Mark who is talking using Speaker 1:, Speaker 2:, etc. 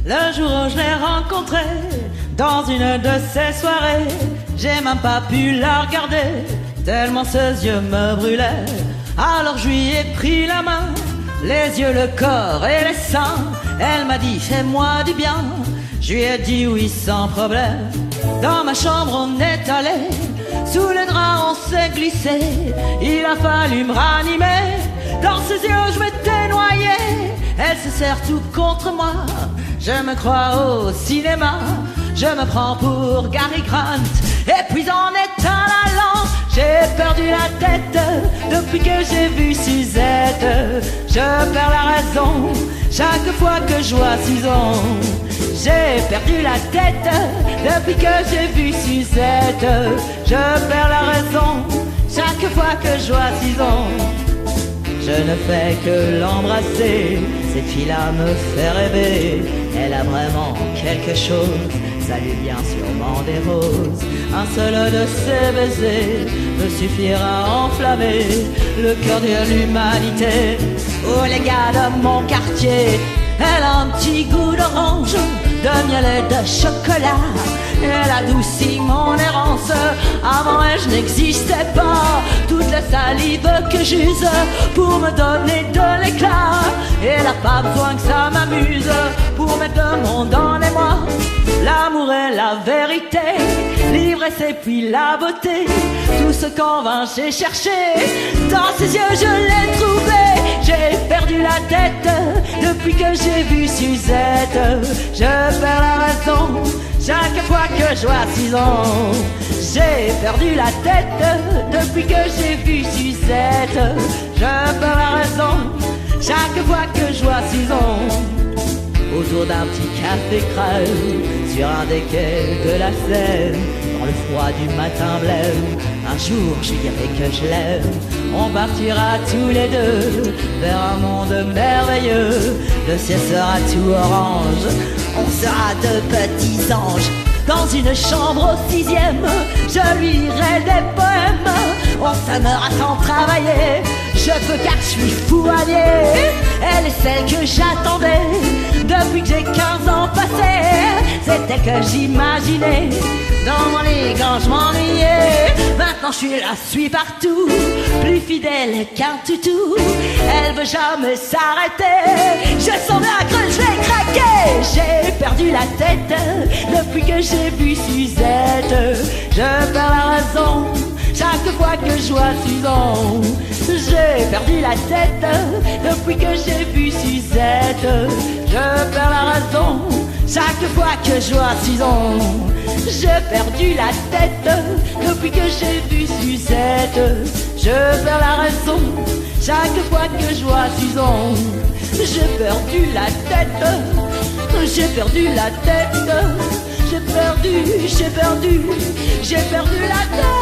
Speaker 1: Le jour où je l'ai rencontré dans une de ces soirées, j'ai même pas pu la regarder, tellement ses yeux me brûlaient. Alors je lui ai pris la main, les yeux, le corps et les seins. Elle m'a dit fais-moi du bien, je lui ai dit oui sans problème. Dans ma chambre on est allé, sous les draps on s'est glissé. Il a fallu me ranimer, dans ses yeux je m'étais noyé. Elle se serre tout contre moi, je me crois au cinéma. Je me prends pour Gary Grant, et puis en éteint la lampe. J'ai perdu la tête depuis que j'ai vu Suzette. Je perds la raison chaque fois que je vois Susan. J'ai perdu la tête depuis que j'ai vu Suzette. Je perds la raison chaque fois que je vois Susan. Je ne fais que l'embrasser, cette fille-là me fait rêver. Elle a vraiment quelque chose, ça lui vient sûrement des roses. Un seul de ses baisers me suffira à enflammer le cœur de l'humanité. Oh les gars de mon quartier, elle a un petit goût d'orange, de miel et de chocolat. Elle adoucit mon errance, avant elle je n'existais pas. Toute la salive que j'use pour me donner de l'éclat. Elle n'a pas besoin que ça m'amuse pour mettre le monde en émoi. L'amour est la vérité, l'ivresse et puis la beauté. Tout ce qu'en vain j'ai cherché, dans ses yeux je l'ai trouvé. J'ai perdu la tête depuis que j'ai vu Suzette. Je perds la raison chaque fois que je vois Susan. J'ai perdu la tête depuis que j'ai vu Suzette. Je perds la raison chaque fois que je vois Susan. Autour d'un petit café creux, sur un des quais de la Seine, dans le froid du matin blême, un jour je dirai que je l'aime. On partira tous les deux vers un monde merveilleux. Le ciel sera tout orange, on sera de petits anges. Dans une chambre au 6e, je lui lirai des poèmes. On s'aimera sans travailler, je peux car je suis fou allié. Elle est celle que j'attendais depuis que j'ai 15 ans passés. C'était que j'imaginais, dans mon lit quand je m'ennuyais. Maintenant je la suis partout, plus fidèle qu'un toutou. Elle veut jamais s'arrêter, je sens bien que je vais craquer. J'ai perdu la tête depuis que j'ai vu Suzette. Je perds la raison chaque fois que je vois Susan. J'ai perdu la tête depuis que j'ai vu Suzette. Je perds la raison chaque fois que je vois Susan. J'ai perdu la tête depuis que j'ai vu Suzette. Je perds la raison chaque fois que je vois Susan. J'ai perdu la tête, j'ai perdu la tête. J'ai perdu la tête.